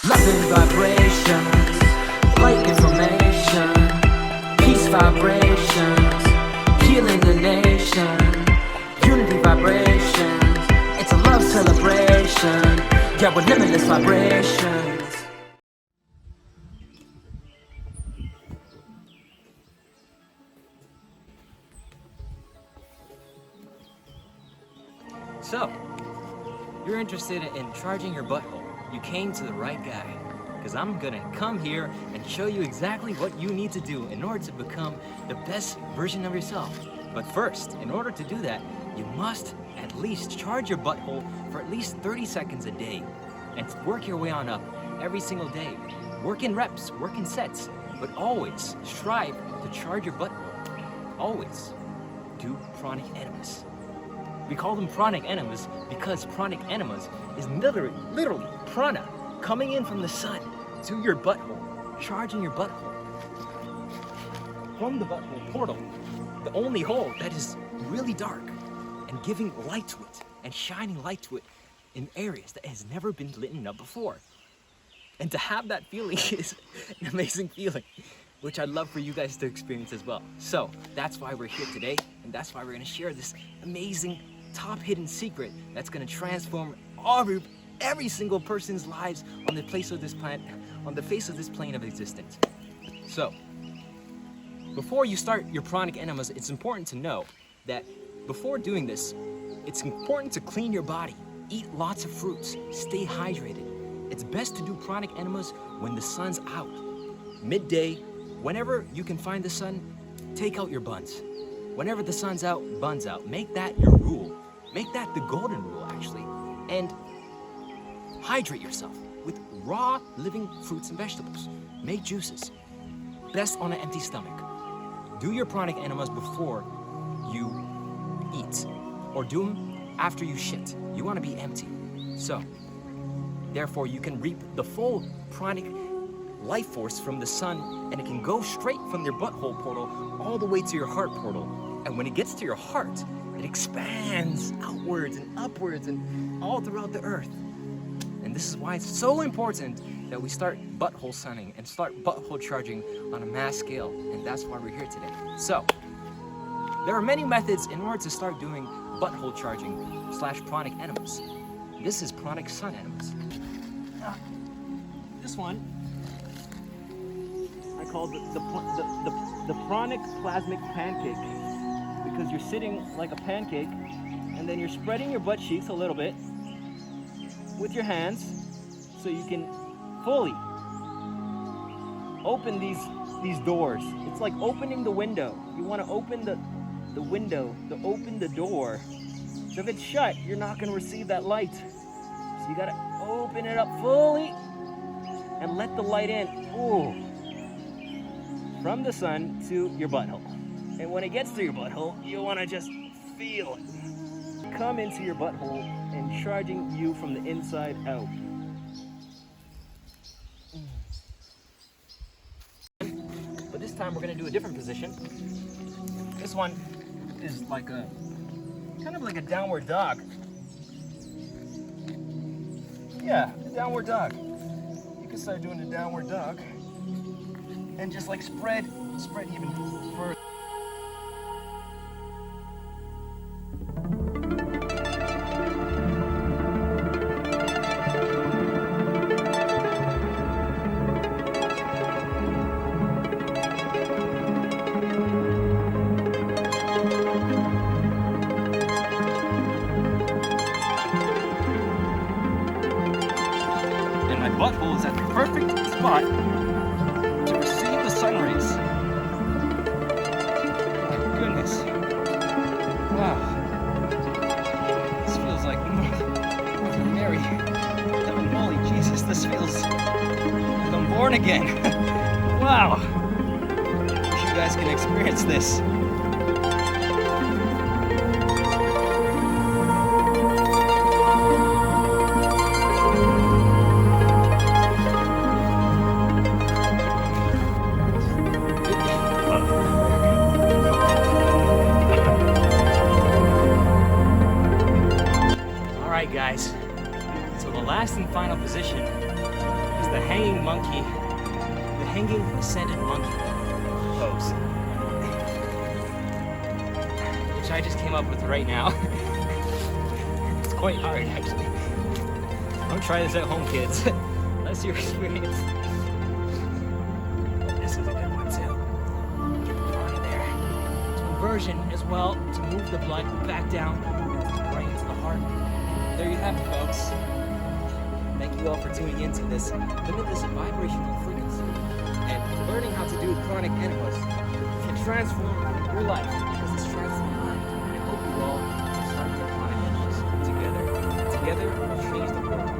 Loving vibrations, light information, peace vibrations, healing the nation, unity vibrations, it's a love celebration, yeah, with limitless vibrations. So, you're interested in charging your butthole. You came to the right guy, because I'm gonna come here and show you exactly what you need to do in order to become the best version of yourself. But first, in order to do that, you must at least charge your butthole for at least 30 seconds a day and work your way on up every single day. Work in reps, work in sets, but always strive to charge your butthole. Always do pranic enemas. We call them pranic enemas because pranic enemas is literally prana coming in from the sun to your butthole, charging your butthole. From the butthole portal, the only hole that is really dark, and giving light to it and shining light to it in areas that has never been lit up before. And to have that feeling is an amazing feeling, which I'd love for you guys to experience as well. So that's why we're here today, and that's why we're gonna share this amazing top hidden secret that's gonna transform every single person's lives on the face of this planet, on the face of this plane of existence. So, before you start your pranic enemas, it's important to know that before doing this, it's important to clean your body, eat lots of fruits, stay hydrated. It's best to do pranic enemas when the sun's out. Midday, whenever you can find the sun, take out your buns. Whenever the sun's out, buns out. Make that your rule. Make that the golden rule, actually. And hydrate yourself with raw, living fruits and vegetables. Make juices. Best on an empty stomach. Do your pranic enemas before you eat, or do them after you shit. You want to be empty. So, therefore, you can reap the full pranic life force from the sun, and it can go straight from your butthole portal all the way to your heart portal. And when it gets to your heart, it expands outwards and upwards and all throughout the earth. And this is why it's so important that we start butthole sunning and start butthole charging on a mass scale. And that's why we're here today. So, there are many methods in order to start doing butthole charging / pranic enemas. This is pranic sun enemas. This one I call the pranic plasmic pancake, because you're sitting like a pancake and then you're spreading your butt cheeks a little bit with your hands so you can fully open these doors. It's like opening the window. You want to open the window, open the door. So if it's shut, you're not going to receive that light. So you got to open it up fully and let the light in. Ooh. From the sun to your butthole. And when it gets to your butthole, you want to just feel it come into your butthole and charging you from the inside out. But this time we're going to do a different position. This one is like a kind of like a downward dog. Yeah, a downward dog. You can start doing the downward dog and just like spread even further. And my butthole is at the perfect spot to receive the sun rays. My goodness. Wow. This feels like Mother Mary. Heaven, holy Jesus, this feels like I'm born again. Wow. Wish you guys can experience this. Alright guys, so the last and final position is the hanging monkey, the hanging ascended monkey pose, which I just came up with right now. It's quite hard, actually. Don't try this at home, kids. That's your experience. But this is a good one too. On there. To inversion as well, to move the blood back down right into the heart. There you have it, folks. Thank you all for tuning into this limitless vibrational frequency and learning how to do pranic enemas can transform your life because it's transformed mine. And I hope you all can start your pranic enemas together. Together, we'll change the world.